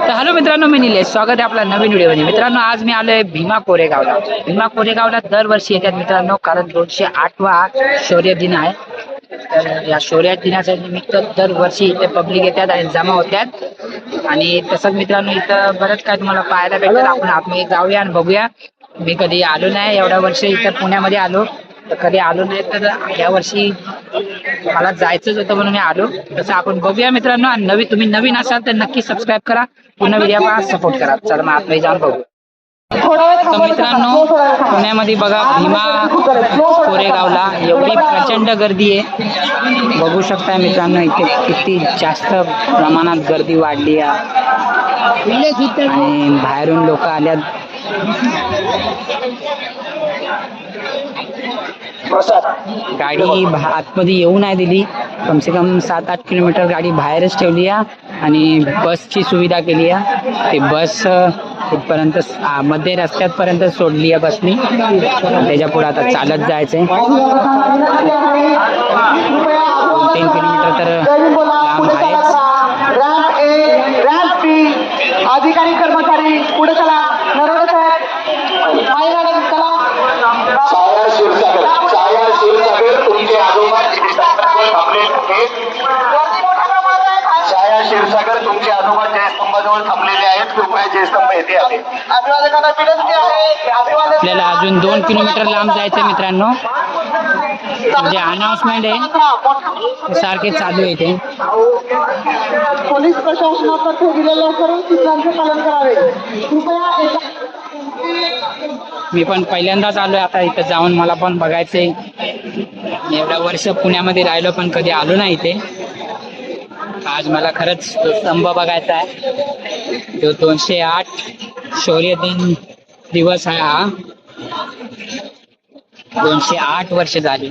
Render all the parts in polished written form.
तर हॅलो मित्रांनो, मी निलेश, स्वागत आहे आपला नवीन व्हिडिओमध्ये. मित्रांनो, आज मी आलोय भीमा कोरेगावला. भीमा कोरेगावला दरवर्षी येतात मित्रांनो, कारण 208वा शौर्य दिन आहे. तर या शौर्य दिनाच्या निमित्त दरवर्षी इथे पब्लिक येतात आणि जमा होतात. आणि तसंच मित्रांनो, इथं बरंच काय तुम्हाला पाहायला भेटतं. आपण आतमध्ये जाऊया आणि बघूया. मी कधी आलो नाही, एवढ्या वर्ष इथं पुण्यामध्ये आलो तर कधी आलो नाही. तर या वर्षी मला जायचंच होतं म्हणून मी आलो. तसं आपण बघूया मित्रांनो. आणि तुम्ही नवीन असाल तर नक्की सबस्क्राईब करा, पूर्ण व्हिडिओ सपोर्ट करा. चला मग आतमध्ये जाऊन बघू. तर मित्रांनो, पुण्यामध्ये बघा भीमा कोरेगावला एवढी प्रचंड गर्दी आहे. बघू शकता मित्रांनो, इथे किती जास्त प्रमाणात गर्दी वाढली आहे आणि बाहेरून लोक आल्यात. गाडी आतमध्ये येऊ नाही दिली. कम से कम 7-8 किलोमीटर गाडी बाहेरच ठेवली आहे आणि बसची सुविधा केली आहे. ते बस इथपर्यंत मध्ये रस्त्यापर्यंत सोडली आहे बसनी. त्याच्या पुढे आता चालत जायचंय. 2-3 किलोमीटर तर लांब आहेच. अधिकारी कर्मचारी पुढे चला. नरवडे साहेब, तुमचे आजोबा क्षीरसागर तुमचे आजोबा जयस्तंभाजवळ थांबलेले आहेत. कृपया जयस्तंभ येथे आले. अभिवादकांना विनंती आहे. आपल्याला अजून 2 किलोमीटर लांब जायचं मित्रांनो. म्हणजे अनाउन्समेंट आहे सारखे चालू आहे ते. पोलीस प्रशासनातर्फे दिलेल्या सर्व सूचनांचे पालन करावे. कृपया मी पण पहिल्यांदाच आलोय आता इथं जाऊन. मला पण बघायचंय. एवढ्या वर्ष पुण्यामध्ये राहिलो पण कधी आलो नाही इथे. आज मला खरंच तो स्तंभ बघायचा आहे. जो 208 शौर्य दिन दिवस आहे हा. 208 वर्ष झाली.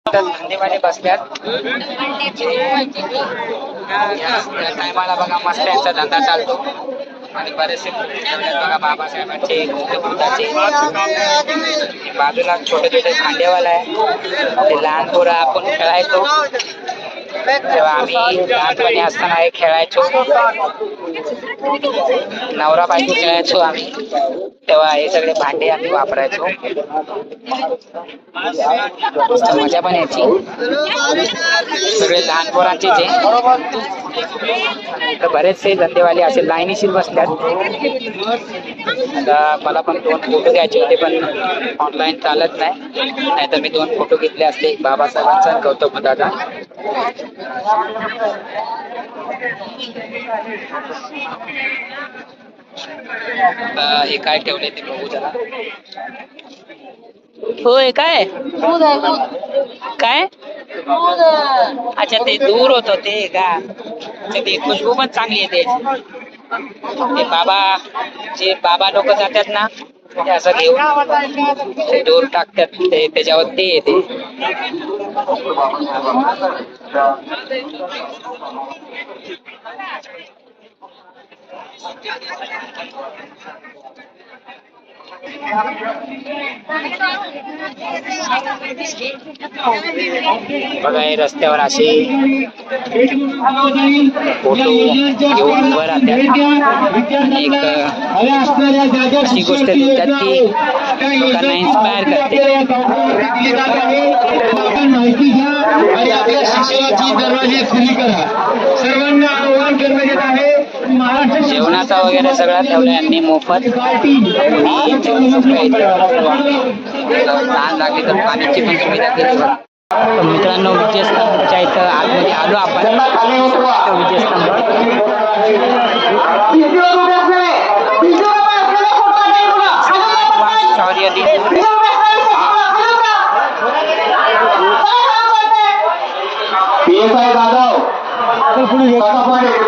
धंदेवाले बसल्यात. या टायमाला बघा मस्त यांचा धंदा चालतो. आणि बरेचसे बघा बाबासाहेबांचे बुद्धाचे. बाजूला छोटे छोटे भांडेवाला आहे. ते लहान पोरं आपण खेळायचो तेव्हा. आम्ही लहानपणी असताना हे खेळायचो. नवरा बायको खेळायचो आम्ही तेव्हा. हे सगळे भांडे आम्ही वापरायचो. मजा पण यायची. सगळे लहान पोरांचेच आहे. तर बरेचसे धंदेवाले असे लाईनीशीर बसल्यात. आता मला पण 2 फोटो घ्यायचे होते पण ऑनलाईन चालत नाही. नाहीतर मी 2 फोटो घेतले असते, एक बाबासाहेबांचा आणि गौतम बुद्धाचा. हे काय ठेवले ते बघू जरा. होय काय काय अच्छा, ते दूर होत ते का. ते खुशबू पण चांगली येते. ते जे बाबा लोक जातात ना, ते असं घेऊन दूर टाकतात. ते त्याच्यावर ते येते. बघा हे रस्त्यावर असे फोटो घेऊन उभं राहतात. एक अशी गोष्ट दिसतात की लोकांना इन्स्पायर करते. माहिती घ्या आणि आपल्या शिक्षणाची दरवाजे खुली करा. सर्वांना आवाहन करण्यात येत आहे. जेवणाचा वगैरे सगळा ठेवला यांनी मोफत. लहान लागली तर पाण्याची पण सुविधा केली. तर मित्रांनो, विजयस्तंभच्या इथं आतमध्ये आलो आपण. विजयस्तंभ शौर्य दिन.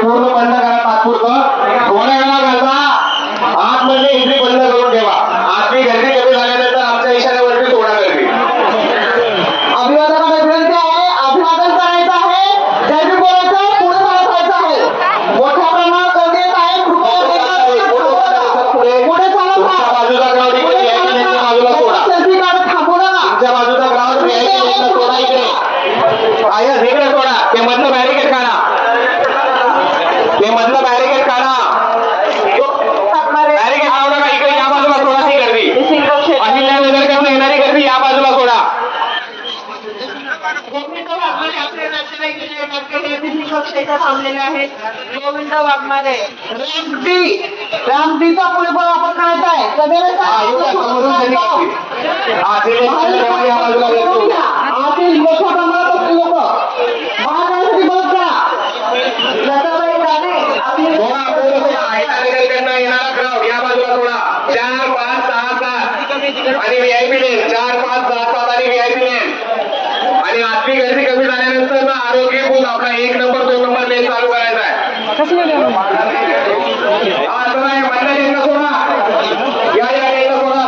पूर्ण बंद करा. तात्पुरतं थोड्या वेळा घालता. आतमध्ये एंट्री बंद करून ठेवा. आतली गर्दी कमी झाल्यानंतर आमच्या इशाऱ्यावरती सोडा गर्दी. अभिवादनाला विनंती आहे. अभिवादन करायचं आहे. गर्दी बोलायचं, पुढे चालायचं आहे. मोठ्या प्रमाणात गर्दी येत आहे. पुढे चालत बाजूला सोडा. इथे थांबलेले आहेत. गोविंद वाघमारे रामदीचा पुढे पण वापर करायचा आहे. आतील मोठ्या प्रमाणात असलेले लोक महाराष्ट्रासाठी मदत करा. लताबाई राणे आपली येणारा क्राऊड या बाजूला थोडा 4, 5, 6, 7 आणि व्हीआयपी लेन 4, 5, 6, 7 आणि व्हीआयपी लेन आणि आजची गर्दी कमी झाल्यानंतर ना आरोग्य बूथ आपला 1 नंबर 2 नंबर लेन चालू करायचा आहे. हा चला हे मंडळी येणं सोडा या येणं सोडा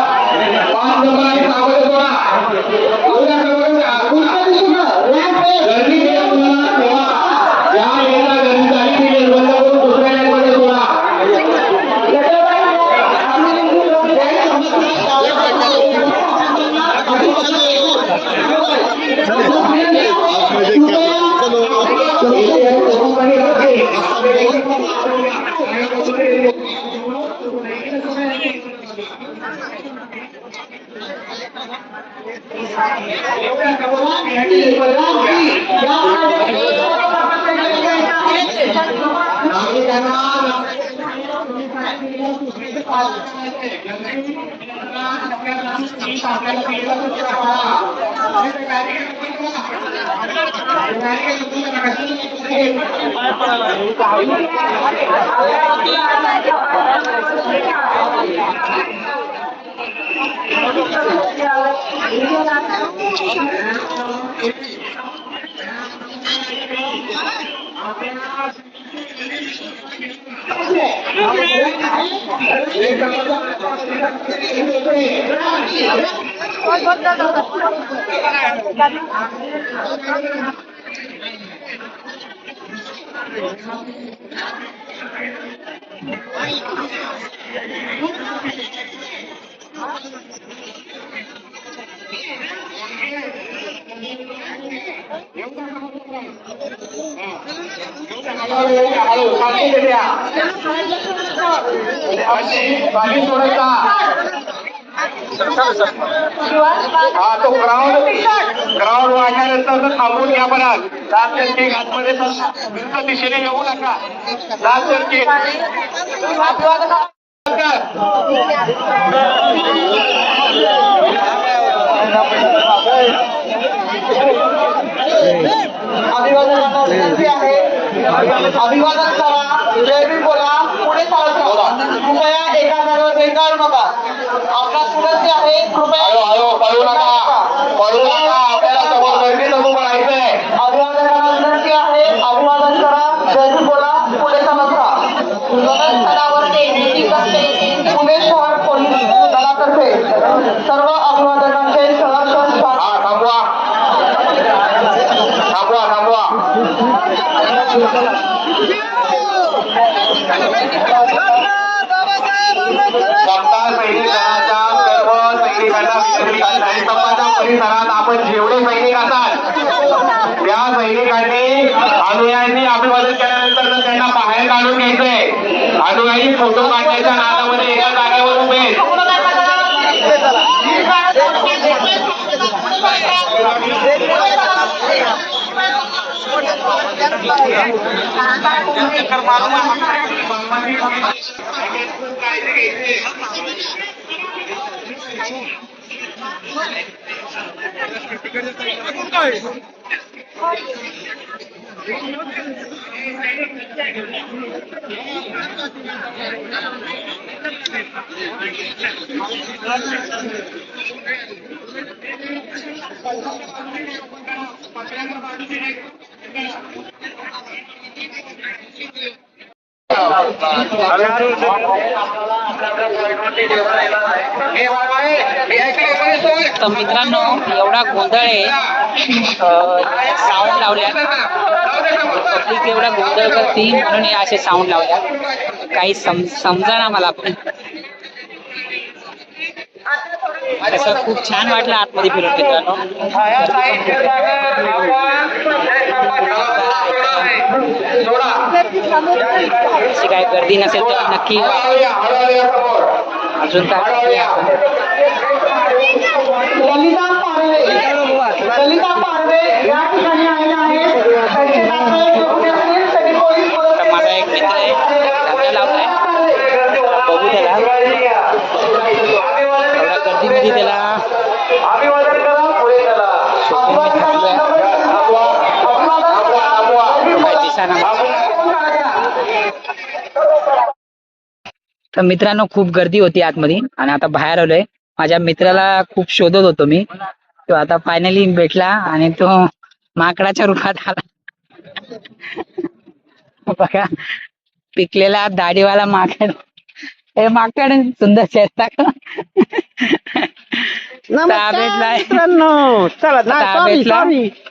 5 नंबर आणि 6 मध्ये सोडा गर्दी केल्या मुलांना ठेवा. ज्या लेनला गर्दी झाली ती लेन बंद करून दुसऱ्या लेनमध्ये सोडा. हा तो ग्राउंड वाढल्यानंतर थांबून घ्या परत 7 टक्के आतमध्ये विरुद्ध दिशेने येऊ नका 7 टक्के अभिवादन करा. जय भीम बोला. पुढे चालत राहा. कृपया एका जागेवर बेंगाळू नका. आपला स्टुडंट जे आहे कृपया पळू नका आपल्याला समोर गर्दीत उभं राहायचंय. अभिवादन करा. विनंती आहे. अभिवादन करा. जय भीम बोला. पुढे चालत राहा. स्थळावरती मीटिंग असते. पुणे शहर पोलीस दलातर्फे सर्व अभिवादनांचे सहर्ष स्वागत. थांबवा सप्ताह सैनिक दलाच्या सर्व सैनिकांना विनंती आहे. संपाच्या परिसरात आपण जेवढे सैनिक असाल त्या सैनिकांनी अनुयायांनी अभिवादन केल्यानंतर तर त्यांना बाहेर काढून घ्यायचंय. अनुयायी फोटो काढण्याच्या नादामध्ये एका जागेवर उभे तर मित्रांनो एवढा गोंधळ आहे. साऊंड लावल्या पब्लिक एवढा गोंधळ करते म्हणून हे असे साऊंड लावल्या. काही समजा ना मला पण असं खूप छान वाटलं आतमध्ये फिरून मित्रांनो. अशी काय गर्दी नसेल तर नक्की अजून काय ललिता पारवे या ठिकाणी आलेल्या आहेत. तर मित्रांनो खूप गर्दी होती आतमध्ये आणि आता बाहेर आलोय. माझ्या मित्राला खूप शोधत होतो मी. तो आता फायनली भेटला आणि तो माकडाच्या रूपात आला. बघा पिकलेला दाढीवाला माकड. हे माकड सुंदर चेहरा.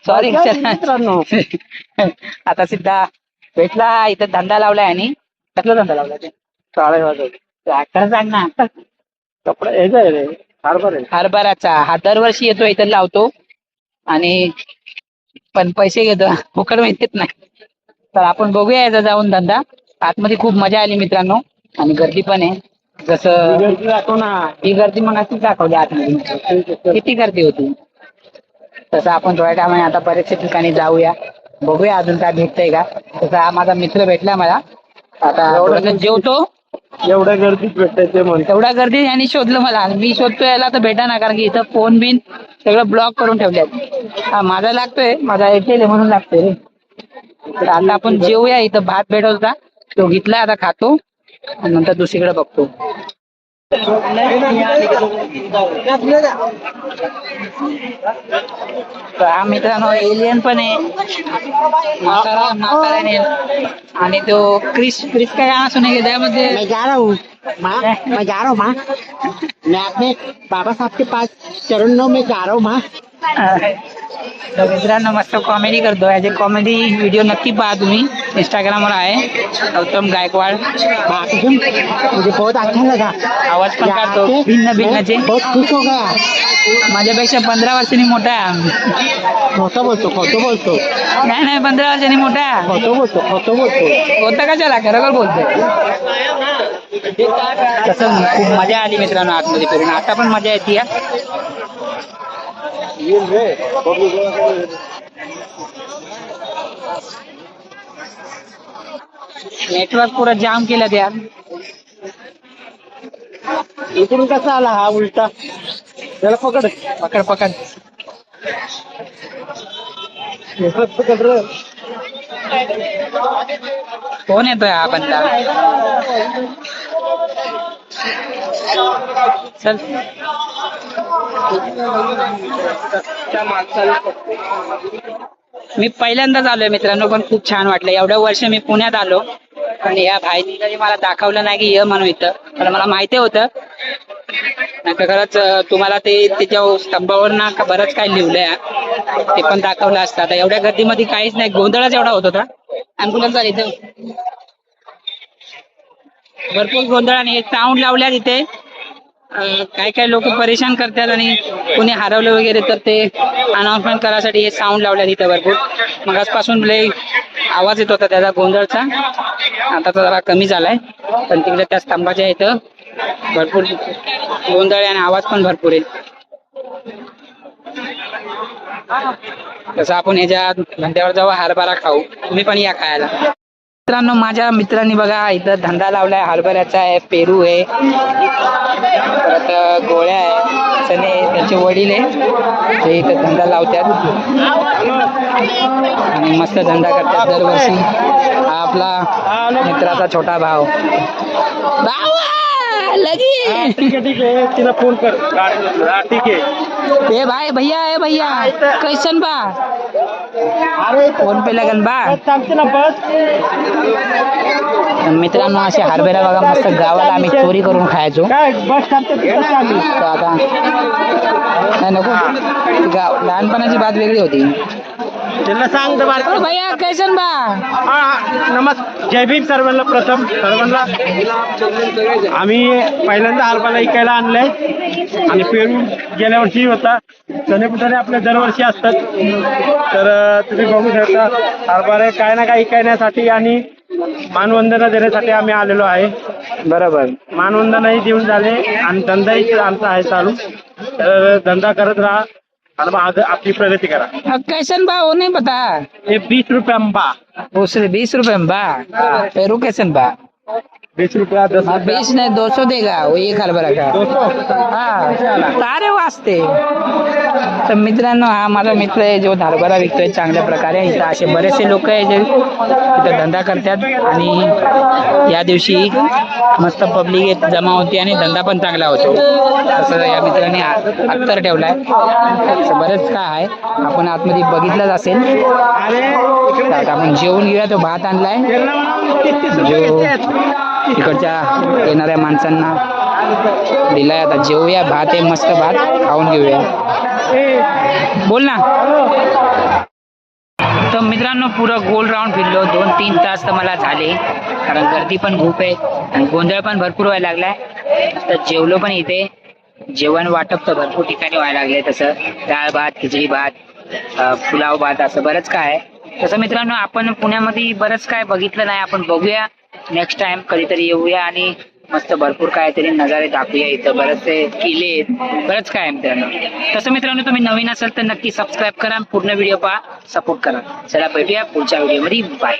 सॉरी मित्रांनो. आता सिद्धा भेटला. इथं धंदा लावलाय आणि कसला धंदा लावलाय ते खरं सांग ना. कपडे हरभराचा हा दरवर्षी येतो इथं लावतो आणि पण पैसे घेतो फुकट माहितीच नाही. तर आपण बघूया याचा जाऊन धंदा. आतमध्ये खूप मजा आली मित्रांनो आणि गर्दी पण आहे. जसं ही गर्दी मग अशीच दाखवली आतमध्ये किती गर्दी होती. तसं आपण थोड्या टायमाने आता बरेचशा ठिकाणी जाऊया. बघूया अजून काय भेटतंय का. तसा हा माझा मित्र भेटला मला. आता थोडंसं जेवतो. एवढ्या गर्दीत भेटायचे म्हणते. एवढ्या गर्दी यांनी शोधलं मला. मी शोधतोय याला तर भेटा ना कारण की इथं फोन बिन सगळं ब्लॉक करून ठेवल्यात. हा माझा लागतोय. माझा एअरटेल म्हणून लागतोय रे. तर आता आपण जेवूया. इथं भात भेटत होता तो घेतला. आता खातो आणि नंतर दुसरीकडे बघतो. तर हा मित्रांनो एलियन पण आहे. म्हातारा आणि तो क्रिस क्रिस काय गाणं सुने के त्यामध्ये मैं जा रहा हूँ माँ मैं अपने बाबा साहब के पास चरणों में जा रहा हूँ माँ. तर मित्रांनो मस्त कॉमेडी करतो. याचे कॉमेडी व्हिडिओ नक्की पहा तुम्ही. इंस्टाग्रामवर आहे गौतम गायकवाड. माँ कसम मुझे बहुत अच्छा लगा. आवाज पण काढतो भिन्न भिन्नचे. बहुत खुश हो गया. माझ्यापेक्षा 15 वर्षांनी मोठा आहे. खोटं बोलतो नाही 15 वर्षांनी मोठा आहे. खोटं बोलतो होतं कशाला खरोखर बोलतोय. तसं खूप मजा आली मित्रांनो आतमध्ये फिरून. आता पण मजा येते. नेटवर्क पुरा जाम केलं यार. इकडून कसा आला हा उलटा. त्याला पकड पकड पकड. पकड रे. कोण येतोय हा बंदा. चल मी पहिल्यांदाच आलोय मित्रांनो पण खूप छान वाटलं. एवढ्या वर्ष मी पुण्यात आलो आणि या भाईनी कधी मला दाखवलं नाही की ये म्हणून इथं. तर मला माहिती होतं नाही तर खरंच तुम्हाला ते त्याच्या स्तंभावर ना बरंच काही लिहिलंय ते पण दाखवलं असतं. आता एवढ्या गर्दीमध्ये काहीच नाही. गोंधळच एवढा होत होता. अँब्युलन्स आली इथं भरपूर गोंधळ आणि साऊंड लावल्या तिथे. काही काही लोक परेशान करतात आणि कोणी हरवलं वगैरे तर ते अनाउन्समेंट करायसाठी हे साऊंड लावल्या तिथे भरपूर. मग आजपासून लय आवाज येत होता त्याचा गोंधळचा. आता तर जरा कमी झालाय पण तिकडे त्या स्तंभाच्या इथं भरपूर गोंधळ आणि आवाज पण भरपूर आहे. तसं आपण ह्याच्या धंद्यावर जाऊ हरभरा खाऊ. तुम्ही पण या खायला. मित्रांनो माझ्या मित्रांनी बघा इथं धंदा लावलाय. हरभऱ्याचा आहे, पेरू आहे, परत गोळ्या आहे, चणे. त्यांचे वडील आहे ते इथं धंदा लावतात आणि मस्त धंदा करतात दरवर्षी. हा आपला मित्राचा छोटा भाऊ. ठीक आहे तिला फोन कर. ठीक आहे. ए भाई भैया ए भैया कैसन बा. अरे फोन पे लगन बा. मित्रांनो असे हरभरा बघा मस्त गावाला आम्ही चोरी करून खायचो. तर आता नाही नको. लहानपणाची बात वेगळी होती. त्यांना सांग भैया कैसन बा. नमस्कार. जय भीम सर्वांना. प्रथम सर्वांना आम्ही पहिल्यांदा हरभरा इकायला आणलाय आणि पेरू गेल्या वर्षी होता. चणे आपल्या दरवर्षी असतात. तर तुम्ही बघू शकता हरभरा काय ना काय इकायण्यासाठी आणि मानवंदना देण्यासाठी आम्ही आलेलो आहे. बरोबर मानवंदनाही देऊन झाले आणि धंदाही आमचा आहे चालू. तर धंदा करत राहा आणि मग आपली प्रगती करा. कैसन बा वो नहीं पता. हे 20 रुपये आंबा. उसरे 20 रुपये बा. पेरू कैसन बा. 20 रुपया 10 20 नहीं 200 देगा वो एक हरभरा का 200 हा सारे वाजते. तर मित्रांनो हा माझा मित्र आहे जो हरभरा विकतोय चांगल्या प्रकारे. इथं असे बरेचसे लोक आहे जे इथं धंदा करतात आणि या दिवशी मस्त पब्लिक जमा होती आणि धंदा पण चांगला होतो. असं या मित्राने अत्तर ठेवलाय. असं बरेच काय आहे आपण आतमध्ये बघितलंच असेल. तर आता आपण जेवून घेऊया. तो भात आणलाय जो तिकडच्या येणाऱ्या माणसांना दिलाय. आता जेवूया. भात आहे मस्त भात खाऊन घेऊया. बोल ना. तर मित्रांनो पुरं गोल राऊंड फिरलो. 2-3 तास तर मला झाले कारण गर्दी पण खूप आहे आणि गोंधळ पण भरपूर व्हायला लागलाय. तर जेवलो पण इथे. जेवण वाटप तर भरपूर ठिकाणी व्हायला लागले. तसं डाळ भात खिचडी भात पुलाव भात असं बरंच काय आहे. तसं मित्रांनो आपण पुण्यामध्ये बरंच काय बघितलं नाही. आपण बघूया नेक्स्ट टाइम कधीतरी येऊया आणि मस्त भरपूर काहीतरी नजारे दाखवूया. इथं बरेचसे किल्ले आहेत बरंच काय आहे मित्रांनो. तसं मित्रांनो तुम्ही नवीन असाल तर नक्की सबस्क्राईब करा. पूर्ण व्हिडिओ पहा. सपोर्ट करा. चला भेटूया पुढच्या व्हिडिओमध्ये. बाय.